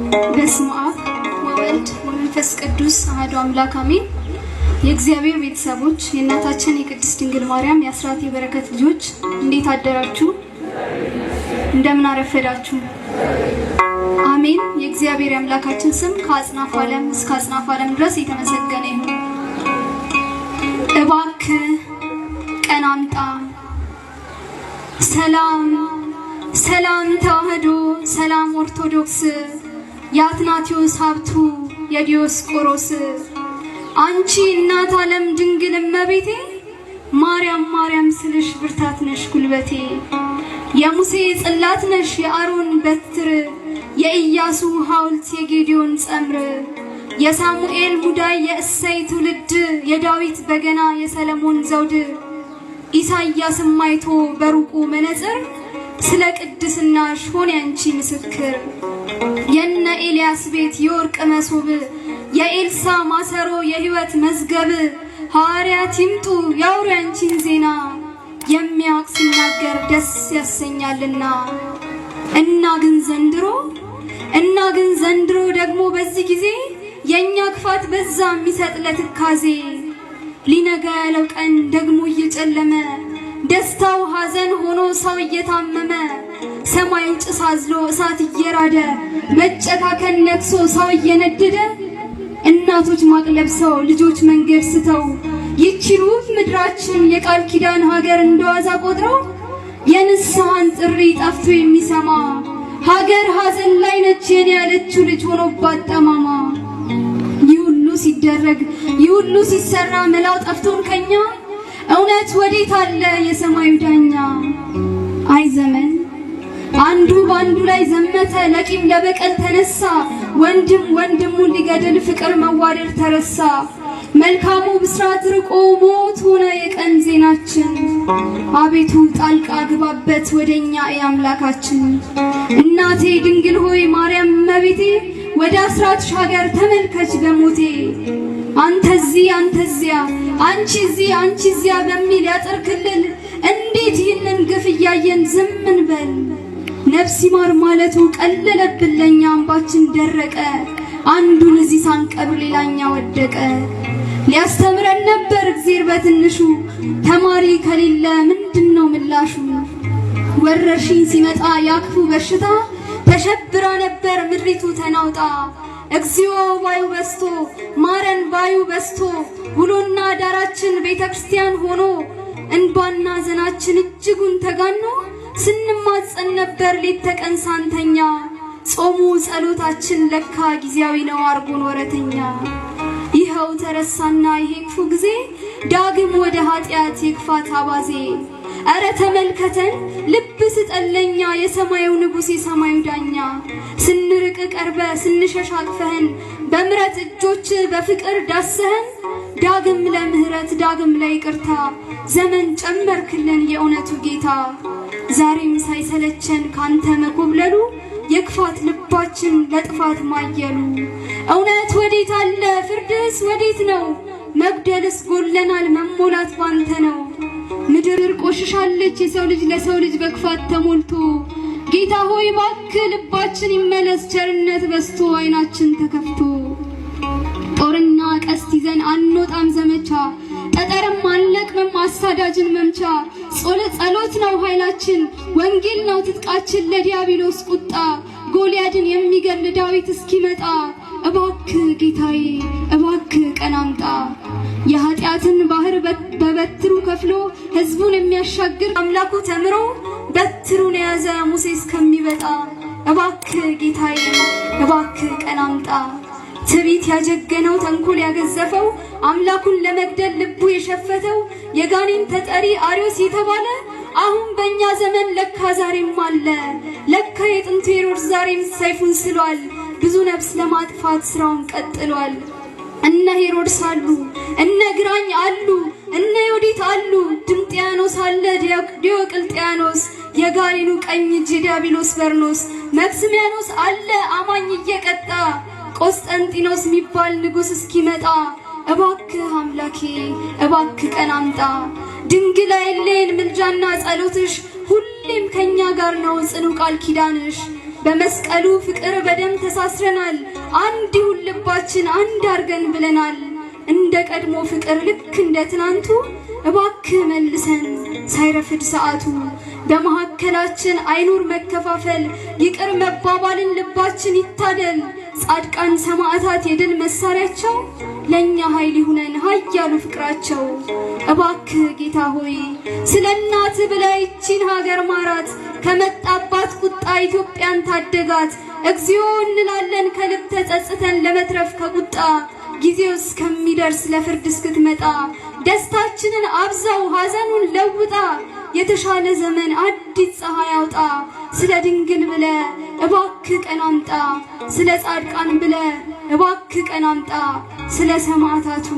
በስመ አብ ወወልድ ወመንፈስ ቅዱስ አሐዱ አምላክ አሜን። የእግዚአብሔር ቤተሰቦች የእናታችን የቅድስት ድንግል ማርያም የአስራት የበረከት ልጆች እንዴት አደራችሁ? እንደምን አረፈዳችሁ? አሜን። የእግዚአብሔር አምላካችን ስም ከአጽናፈ ዓለም እስከ አጽናፈ ዓለም ድረስ የተመሰገነ ይሁን። እባክህ ቀን አምጣ ሰላም ሰላም ተዋህዶ ሰላም ኦርቶዶክስ የአትናቴዎስ ሀብቱ የዲዮስቆሮስ አንቺ እናት ዓለም ድንግል እመቤቴ ማርያም ማርያም ስልሽ ብርታት ነሽ ጉልበቴ የሙሴ ጽላት ነሽ የአሮን በትር የኢያሱ ሐውልት የጌዲዮን ጸምር የሳሙኤል ሙዳይ የእሰይ ትውልድ የዳዊት በገና የሰለሞን ዘውድ ኢሳይያስ ማይቶ በሩቁ መነጽር ስለ ቅድስናሽ ሆነ አንቺ ምስክር የነ ኤልያስ ቤት የወርቅ መሶብ የኤልሳ ማሰሮ የሕይወት መዝገብ ሐዋርያት ይምጡ ያውሩ አንቺን ዜና የሚያውቅ ሲናገር ደስ ያሰኛልና እና ግን ዘንድሮ ደግሞ በዚህ ጊዜ የኛ ክፋት በዛ የሚሰጥ ለትካዜ ሊነጋ ያለው ቀን ደግሞ እየጨለመ ደስታው ሐዘን ሆኖ ሰው እየታመመ ሰማይ ጭስ አዝሎ እሳት እየራደ መጨካከን ነክሶ ሰው እየነደደ እናቶች ማቅ ለብሰው ልጆች መንገድ ስተው ይችሩፍ ምድራችን የቃል ኪዳን ሀገር እንደዋዛ ቆጥረው የንስሐን ጥሪ ጠፍቶ የሚሰማ ሀገር ሐዘን ላይ ነች የኔ ያለችው ልጅ ሆኖባት ጠማማ ሲደረግ ይሁሉ ሲሰራ መላው ጠፍቶን ከኛ እውነት ወዴት አለ የሰማዩ ዳኛ? አይ ዘመን አንዱ ባንዱ ላይ ዘመተ ለቂም ለበቀል ተነሳ ወንድም ወንድሙን ሊገድል ፍቅር መዋደድ ተረሳ መልካሙ ብስራት ርቆ ሞት ሆነ የቀን ዜናችን አቤቱ ጣልቃ ግባበት ወደኛ አምላካችን እናቴ ድንግል ሆይ ማርያም እመቤቴ ወደ አስራትሽ ሀገር ተመልከች በሞቴ አንተዚህ አንተዚያ አንቺ እዚያ በሚል ያጥር ክልል እንዴት ይህንን ግፍ እያየን ዝም እንበል? ነፍስ ይማር ማለቱ ቀለለብን ለኛ እንባችን ደረቀ አንዱን እዚህ ሳንቀብር ሌላኛ ወደቀ ሊያስተምረን ነበር እግዚአብሔር በትንሹ ተማሪ ከሌለ ምንድነው ምላሹ? ወረርሽኝ ሲመጣ ያክፉ በሽታ ተሸብራ ነበር ምድሪቱ ተናውጣ እግዚኦ ባዩ በስቶ ማረን ባዩ በስቶ ውሎና ዳራችን ቤተክርስቲያን ሆኖ እንባና ዘናችን እጅጉን ተጋኖ ስንማጸን ነበር ሌት ተቀን ሳንተኛ ጾሙ ጸሎታችን ለካ ጊዜያዊ ነው አርጎን ወረተኛ ይኸው ተረሳና ይሄ ክፉ ጊዜ ዳግም ወደ ኃጢአት የክፋት አባዜ አረ ተመልከተን ልብ ስጠለኛ የሰማዩ ንጉስ የሰማዩ ዳኛ ስንርቅ ቀርበ ስንሸሽ አቅፈህን በምረት እጆች በፍቅር ዳሰህን ዳግም ለምህረት ዳግም ለይቅርታ ዘመን ጨመርክልን የእውነቱ ጌታ ዛሬም ሳይሰለቸን ካንተ መኮብለሉ የክፋት ልባችን ለጥፋት ማየሉ እውነት ወዴት አለ ፍርድስ ወዴት ነው መግደልስ ጎለናል መሞላት ባንተ ነው ምድር ቆሽሻለች የሰው ልጅ ለሰው ልጅ በክፋት ተሞልቶ ጌታ ሆይ እባክህ ልባችን ይመለስ ቸርነት በስቶ አይናችን ተከፍቶ ጦርና ቀስት ይዘን አንወጣም ዘመቻ ጠጠርም አንለቅምም አሳዳጅን መምቻ ጸሎት ነው ኃይላችን ወንጌል ነው ትጥቃችን ለዲያብሎስ ቁጣ ጎልያድን የሚገል ዳዊት እስኪመጣ እባክህ ጌታዬ እባክህ ቀን አምጣ የኃጢአትን ባህር በበትሩ ከፍሎ ህዝቡን የሚያሻግር አምላኩ ተምሮ በትሩን የያዘ ሙሴ እስከሚበጣ እባክህ ጌታዬ እባክህ ቀን አምጣ ትዕቢት ያጀገነው ተንኮል ያገዘፈው አምላኩን ለመግደል ልቡ የሸፈተው የጋኔን ተጠሪ አርዮስ የተባለ አሁን በእኛ ዘመን ለካ ዛሬም አለ ለካ የጥንቱ ሄሮድስ ዛሬም ሰይፉን ስሏል ብዙ ነፍስ ለማጥፋት ስራውን ቀጥሏል እነ ሄሮድስ አሉ እነ ግራኝ አሉ እነ ዮዲት አሉ ድምጥያኖስ አለ ዲዮቅልጥያኖስ የጋኔኑ ቀኝ እጅ ዲያብሎስ በርኖስ መክስሚያኖስ አለ አማኝ እየቀጣ ቆስጠንጢኖስ የሚባል ንጉስ እስኪመጣ እባክህ አምላኬ እባክህ ቀን አምጣ ድንግል አይለየን ምልጃና ጸሎትሽ ሁሌም ከኛ ጋር ነው ጽኑ ቃል ኪዳንሽ በመስቀሉ ፍቅር በደም ተሳስረናል አንድ ይሁን ልባችን አንድ አርገን ብለናል እንደ ቀድሞ ፍቅር ልክ እንደ ትናንቱ እባክህ መልሰን ሳይረፍድ ሰዓቱ በመሐከላችን አይኑር መከፋፈል ይቅር መባባልን ልባችን ይታደል ጻድቃን ሰማዕታት የድል መሳሪያቸው ለኛ ኃይል ይሁነን ኃያሉ ፍቅራቸው እባክህ ጌታ ሆይ ስለናት ብለህ ይቺን ሀገር ማራት ከመጣባት ቁጣ ኢትዮጵያን ታደጋት እግዚኦ እንላለን ከልብ ተጸጽተን ለመትረፍ ከቁጣ ጊዜው እስከሚደርስ ለፍርድ እስክትመጣ ደስታችንን አብዛው ሐዘኑን ለውጣ የተሻለ ዘመን አዲስ ፀሐይ አውጣ ስለ ድንግል ብለ እባክህ ቀን አምጣ ስለ ጻድቃን ብለ እባክህ ቀን አምጣ ስለ ሰማዕታቱ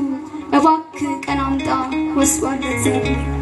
እባክህ ቀን አምጣ ወስዋል ለእግዚአብሔር